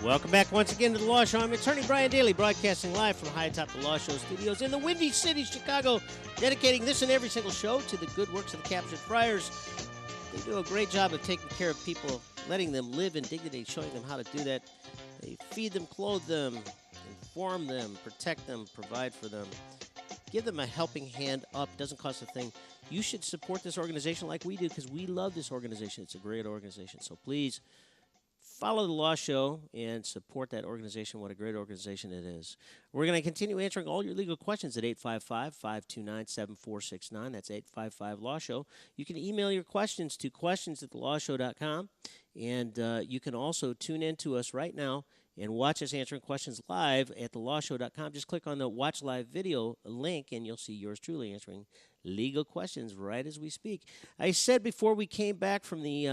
Welcome back once again to the Law Show. I'm Attorney Brian Dailey, broadcasting live from high atop the Law Show studios in the Windy City, Chicago, dedicating this and every single show to the good works of the Captured Friars. They do a great job of taking care of people, letting them live in dignity, showing them how to do that. They feed them, clothe them, inform them, protect them, provide for them. Give them a helping hand up. Doesn't cost a thing. You should support this organization like we do because we love this organization. It's a great organization. So please follow the Law Show and support that organization. What a great organization it is. We're going to continue answering all your legal questions at 855-529-7469. That's 855-LAW-SHOW. You can email your questions to questions@thelawshow.com. And you can also tune in to us right now and watch us answering questions live at thelawshow.com. Just click on the Watch Live video link, and you'll see yours truly answering legal questions right as we speak. I said before we came back from the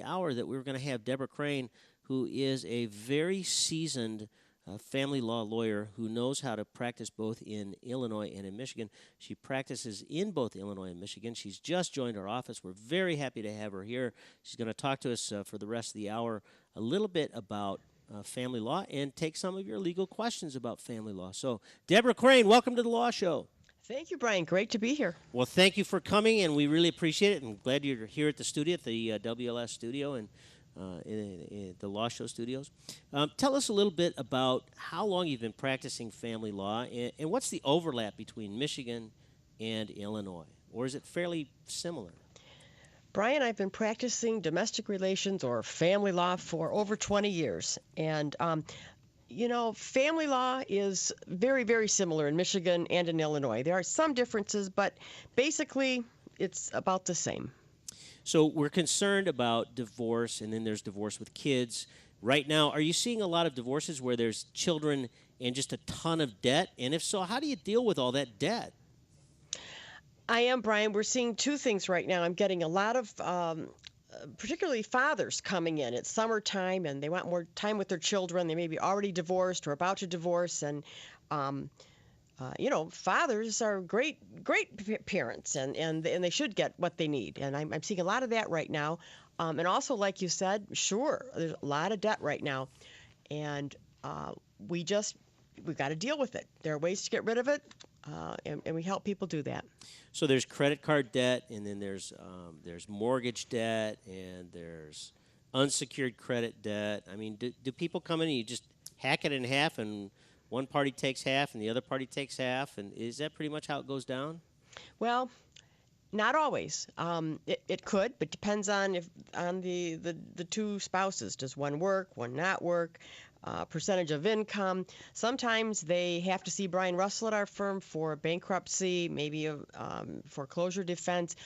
hour that we were going to have Debra Crane, who is a very seasoned family law lawyer who knows how to practice both in Illinois and in Michigan. She practices in both Illinois and Michigan. She's just joined our office. We're very happy to have her here. She's going to talk to us for the rest of the hour a little bit about family law and take some of your legal questions about family law. So, Debra Crane, welcome to the Law Show. Thank you, Brian. Great to be here. Well, thank you for coming, and we really appreciate it. I'm glad you're here at the studio, at the WLS studio and in the Law Show studios. Tell us a little bit about how long you've been practicing family law, and what's the overlap between Michigan and Illinois, or is it fairly similar? Brian, I've been practicing domestic relations or family law for over 20 years. And, family law is very, very similar in Michigan and in Illinois. There are some differences, but basically it's about the same. So we're concerned about divorce, and then there's divorce with kids. Right now, are you seeing a lot of divorces where there's children and just a ton of debt? And if so, how do you deal with all that debt? I am, Brian. We're seeing two things right now. I'm getting a lot of, particularly fathers coming in. It's summertime, and they want more time with their children. They may be already divorced or about to divorce, and fathers are great parents, and they should get what they need. And I'm seeing a lot of that right now. And also, like you said, sure, there's a lot of debt right now, and we've got to deal with it. There are ways to get rid of it. And we help people do that. So there's credit card debt, and then there's mortgage debt, and there's unsecured credit debt. I mean, do people come in and you just hack it in half, and one party takes half and the other party takes half, and is that pretty much how it goes down? Well, not always. It could, but depends on the two spouses. Does one work, one not work? Percentage of income. Sometimes they have to see Brian Russell at our firm for bankruptcy, maybe a foreclosure defense.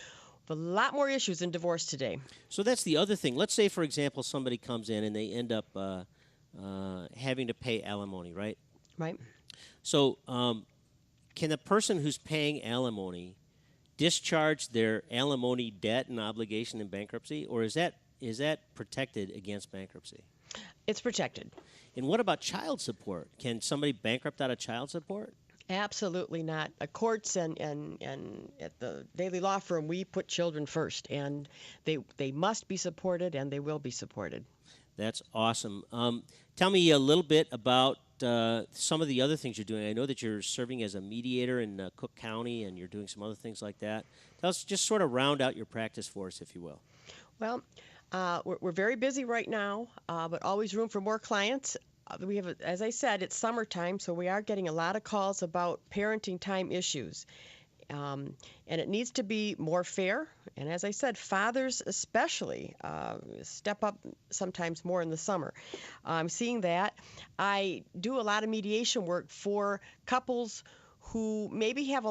A lot more issues in divorce today. So that's the other thing. Let's say, for example, somebody comes in and they end up having to pay alimony, right? Right. So can the person who's paying alimony discharge their alimony debt and obligation in bankruptcy, or is that protected against bankruptcy? It's protected. And what about child support? Can somebody bankrupt out of child support? Absolutely not. Courts and at the Dailey Law Firm, we put children first, and they must be supported, and they will be supported. That's awesome. Tell me a little bit about some of the other things you're doing. I know that you're serving as a mediator in Cook County, and you're doing some other things like that. Tell us, just sort of round out your practice for us, if you will. Well, we're very busy right now, but always room for more clients. We have, as I said, it's summertime, so we are getting a lot of calls about parenting time issues. And it needs to be more fair. And as I said, fathers especially step up sometimes more in the summer. I'm seeing that. I do a lot of mediation work for couples who maybe have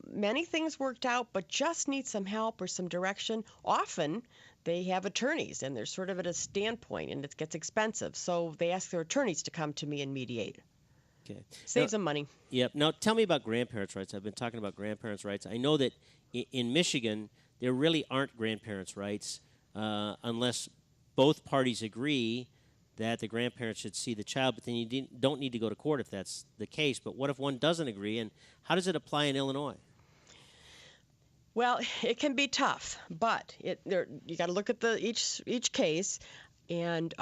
many things worked out but just need some help or some direction. Often they have attorneys, and they're sort of at a standpoint, and it gets expensive. So they ask their attorneys to come to me and mediate. Okay. Saves them money. Yep. Now, tell me about grandparents' rights. I've been talking about grandparents' rights. I know that in Michigan, there really aren't grandparents' rights unless both parties agree that the grandparents should see the child, but then you don't need to go to court if that's the case. But what if one doesn't agree, and how does it apply in Illinois? Well, it can be tough, but you got to look at each case. And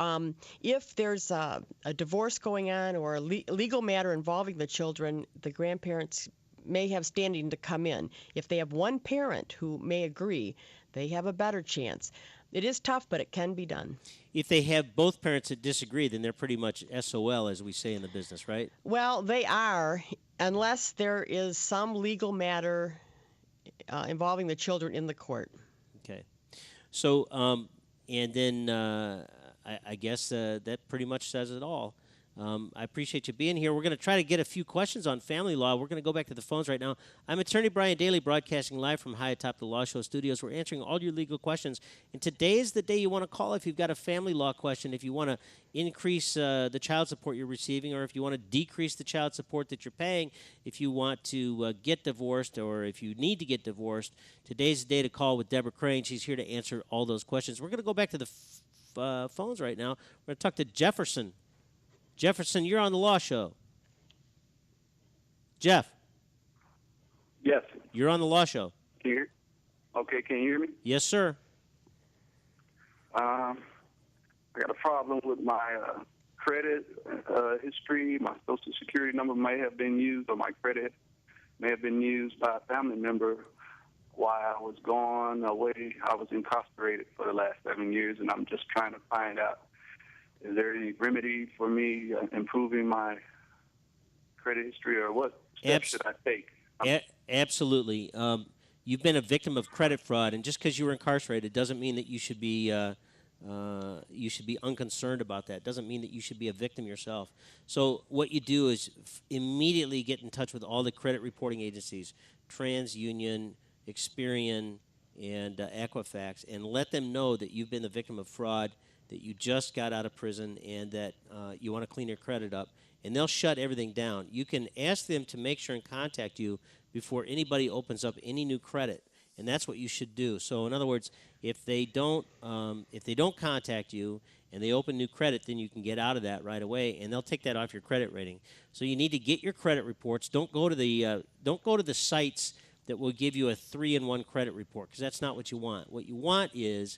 if there's a divorce going on or a legal matter involving the children, the grandparents may have standing to come in. If they have one parent who may agree, they have a better chance. It is tough, but it can be done. If they have both parents that disagree, then they're pretty much SOL, as we say in the business, right? Well, they are, unless there is some legal matter involving the children in the court. Okay. So, and then I guess that pretty much says it all. I appreciate you being here. We're going to try to get a few questions on family law. We're going to go back to the phones right now. I'm Attorney Brian Dailey, broadcasting live from high atop the Law Show studios. We're answering all your legal questions. And today is the day you want to call if you've got a family law question, if you want to increase the child support you're receiving, or if you want to decrease the child support that you're paying, if you want to get divorced, or if you need to get divorced. Today's the day to call with Debra Crane. She's here to answer all those questions. We're going to go back to the phones right now. We're going to talk to Jefferson. Jefferson, you're on the Law Show. Jeff. Yes. You're on the Law Show. Can you hear? Okay, can you hear me? Yes, sir. I got a problem with my credit history. My Social Security number may have been used, or my credit may have been used by a family member while I was gone away. I was incarcerated for the last 7 years, and I'm just trying to find out, is there any remedy for me improving my credit history, or what steps should I take? Absolutely. You've been a victim of credit fraud, and just because you were incarcerated doesn't mean that you should be unconcerned about that. Doesn't mean that you should be a victim yourself. So what you do is immediately get in touch with all the credit reporting agencies, TransUnion, Experian, and Equifax, and let them know that you've been the victim of fraud, that you just got out of prison, and that you want to clean your credit up, and they'll shut everything down. You can ask them to make sure and contact you before anybody opens up any new credit, and that's what you should do. So, in other words, if they don't contact you and they open new credit, then you can get out of that right away, and they'll take that off your credit rating. So you need to get your credit reports. Don't go to the sites that will give you a 3-in-1 credit report, because that's not what you want. What you want is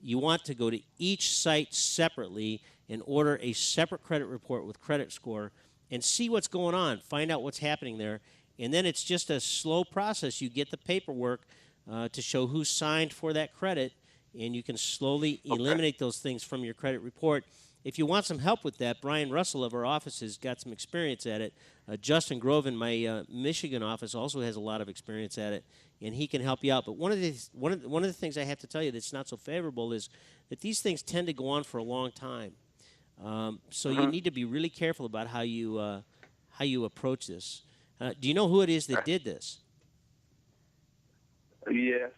you want to go to each site separately and order a separate credit report with credit score and see what's going on, find out what's happening there, and then it's just a slow process. You get the paperwork to show who signed for that credit, and you can slowly eliminate those things from your credit report. If you want some help with that, Brian Russell of our office has got some experience at it. Justin Grove in my Michigan office also has a lot of experience at it, and he can help you out. But one of the things I have to tell you that's not so favorable is that these things tend to go on for a long time. So you need to be really careful about how you approach this. Do you know who it is that did this? Yes.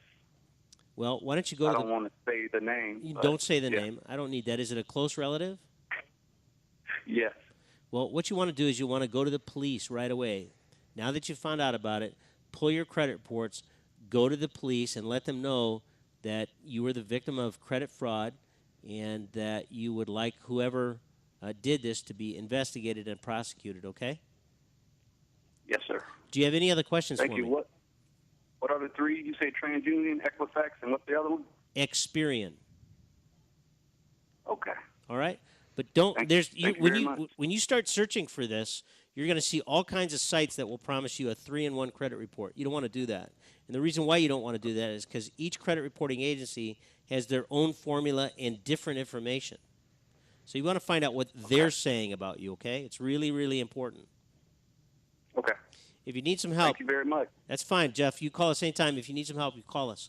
Well, why don't you go I to don't want to say the name. You don't say the name. I don't need that. Is it a close relative? Yes. Well, what you want to do is you want to go to the police right away. Now that you found out about it, pull your credit reports, go to the police, and let them know that you were the victim of credit fraud and that you would like whoever did this to be investigated and prosecuted, okay? Yes, sir. Do you have any other questions Thank for you. me? What are the three? You say TransUnion, Equifax, and what's the other one? Experian. Okay. All right? But don't Thank there's you when very you much. when you start searching for this, you're going to see all kinds of sites that will promise you a 3-in-1 credit report. You don't want to do that. And the reason why you don't want to do that is because each credit reporting agency has their own formula and different information. So you want to find out what they're saying about you, okay? It's really, really important. Okay. If you need some help, Thank you very much. that's fine, Jeff. You call us anytime. If you need some help, you call us.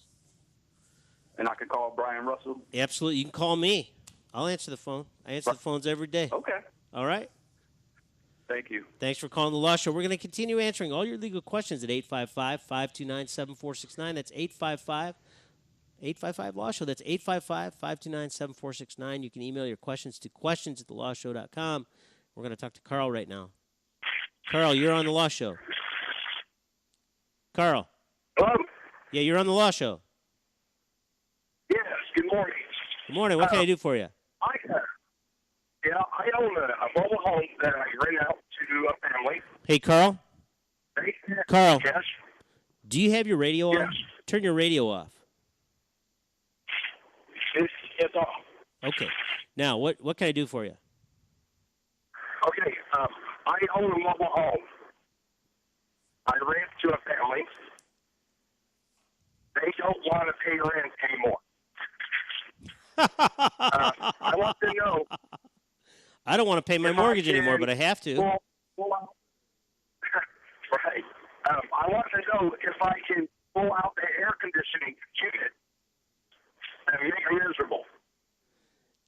And I can call Brian Russell? Absolutely. You can call me. I'll answer the phone. I answer the phones every day. Okay. All right? Thank you. Thanks for calling the Law Show. We're going to continue answering all your legal questions at 855-529-7469. That's 855-Law Show. That's 855-529-7469. You can email your questions to questions@thelawshow.com. We're going to talk to Carl right now. Carl, you're on the Law Show. Carl. Hello? Yeah, you're on the Law Show. Yes, good morning. Good morning. What can I do for you? I own a mobile home that I rent out to a family. Hey, Carl. Carl. Yes. Do you have your radio on? Yes. Turn your radio off. It's off. Okay. Now, what can I do for you? Okay, I own a mobile home. I rent to a family. They don't want to pay rent anymore. I want to know. I don't want to pay my mortgage anymore, but I have to. Pull out. Right. I want to know if I can pull out the air conditioning unit and make it miserable.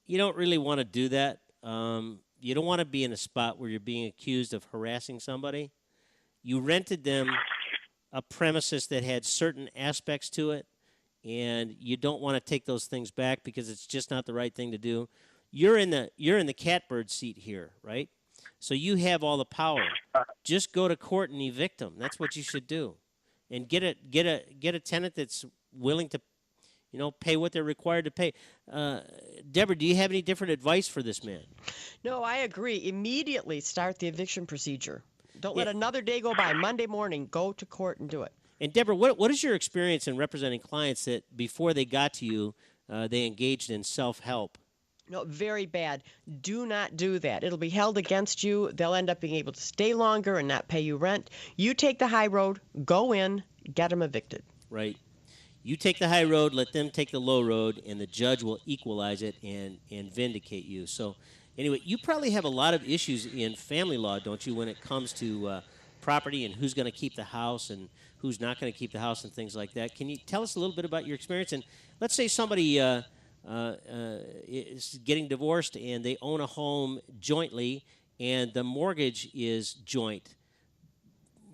You don't really want to do that. You don't want to be in a spot where you're being accused of harassing somebody. You rented them a premises that had certain aspects to it, and you don't want to take those things back because it's just not the right thing to do. You're in the catbird seat here, right? So you have all the power. Just go to court and evict them. That's what you should do, and get a tenant that's willing to, pay what they're required to pay. Deborah, do you have any different advice for this man? No, I agree. Immediately start the eviction procedure. Don't let another day go by. Monday morning, go to court and do it. And Deborah, what is your experience in representing clients that before they got to you, they engaged in self-help? No, very bad. Do not do that. It'll be held against you. They'll end up being able to stay longer and not pay you rent. You take the high road, go in, get them evicted. Right. You take the high road, let them take the low road, and the judge will equalize it and vindicate you. So anyway, you probably have a lot of issues in family law, don't you, when it comes to property and who's going to keep the house and who's not going to keep the house and things like that. Can you tell us a little bit about your experience? And let's say somebody is getting divorced and they own a home jointly and the mortgage is joint.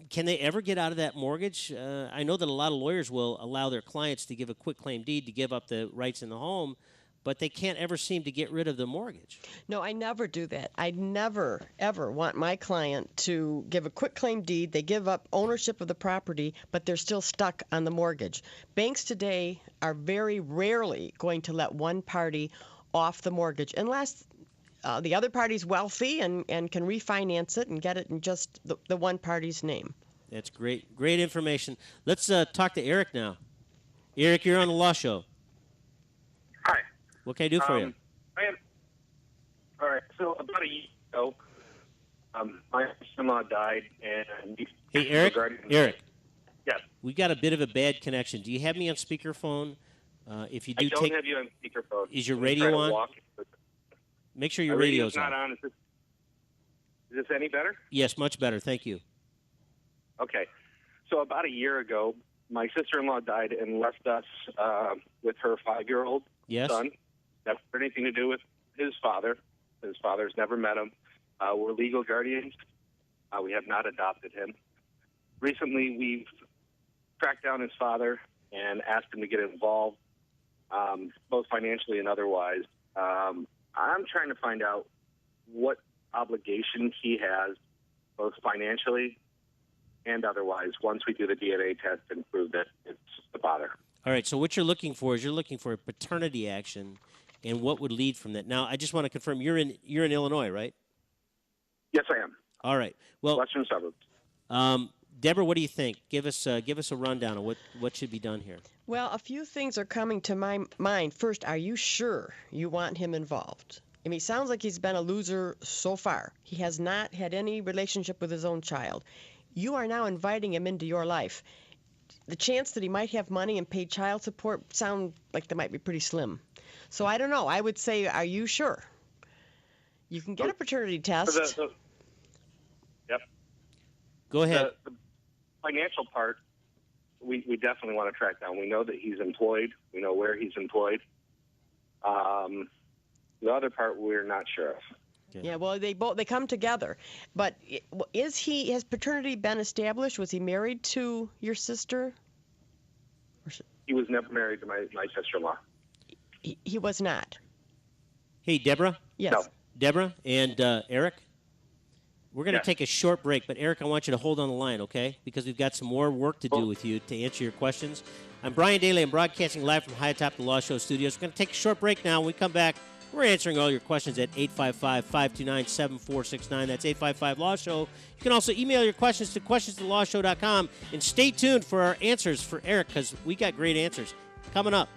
Can they ever get out of that mortgage? I know that a lot of lawyers will allow their clients to give a quitclaim deed to give up the rights in the home, but they can't ever seem to get rid of the mortgage. No, I never do that. I never, ever want my client to give a quitclaim deed. They give up ownership of the property, but they're still stuck on the mortgage. Banks today are very rarely going to let one party off the mortgage unless the other party's wealthy and can refinance it and get it in just the one party's name. That's great. Great information. Let's talk to Eric now. Eric, you're on the Law Show. Hi. What can I do for you? All right. So about a year ago, my son-in-law died, and Hey, Eric. Eric. Yes. We got a bit of a bad connection. Do you have me on speakerphone? If you do, I don't have you on speakerphone. Is your radio on? Make sure your radio's not on. Is this any better? Yes, much better. Thank you. Okay. So about a year ago, my sister-in-law died and left us with her 5-year-old son. Never had anything to do with his father. His father's never met him. We're legal guardians. We have not adopted him. Recently, we've tracked down his father and asked him to get involved, both financially and otherwise. I'm trying to find out what obligations he has, both financially and otherwise, once we do the DNA test and prove that it's the father. All right, so what you're looking for is a paternity action, and what would lead from that. Now, I just want to confirm, you're in Illinois, right? Yes, I am. All right. Well, Western suburbs. Deborah, what do you think? Give us a rundown of what should be done here. Well, a few things are coming to my mind. First, are you sure you want him involved? I mean, it sounds like he's been a loser so far. He has not had any relationship with his own child. You are now inviting him into your life. The chance that he might have money and pay child support sound like they might be pretty slim. So I don't know. I would say, are you sure? You can get a paternity test. Yep. Go ahead. The financial part, we definitely want to track down. We know that he's employed. We know where he's employed. The other part, we're not sure of. Yeah, well, they come together. But has paternity been established? Was he married to your sister? He was never married to my sister-in-law. He was not. Hey, Deborah? Yes. No. Deborah and Eric? We're going to take a short break, but Eric, I want you to hold on the line, okay? Because we've got some more work to do with you to answer your questions. I'm Brian Dailey. I'm broadcasting live from high atop the Law Show studios. We're going to take a short break now. When we come back, we're answering all your questions at 855-529-7469. That's 855-LAW-SHOW. You can also email your questions to questions@lawshow.com. And stay tuned for our answers for Eric, because we got great answers coming up.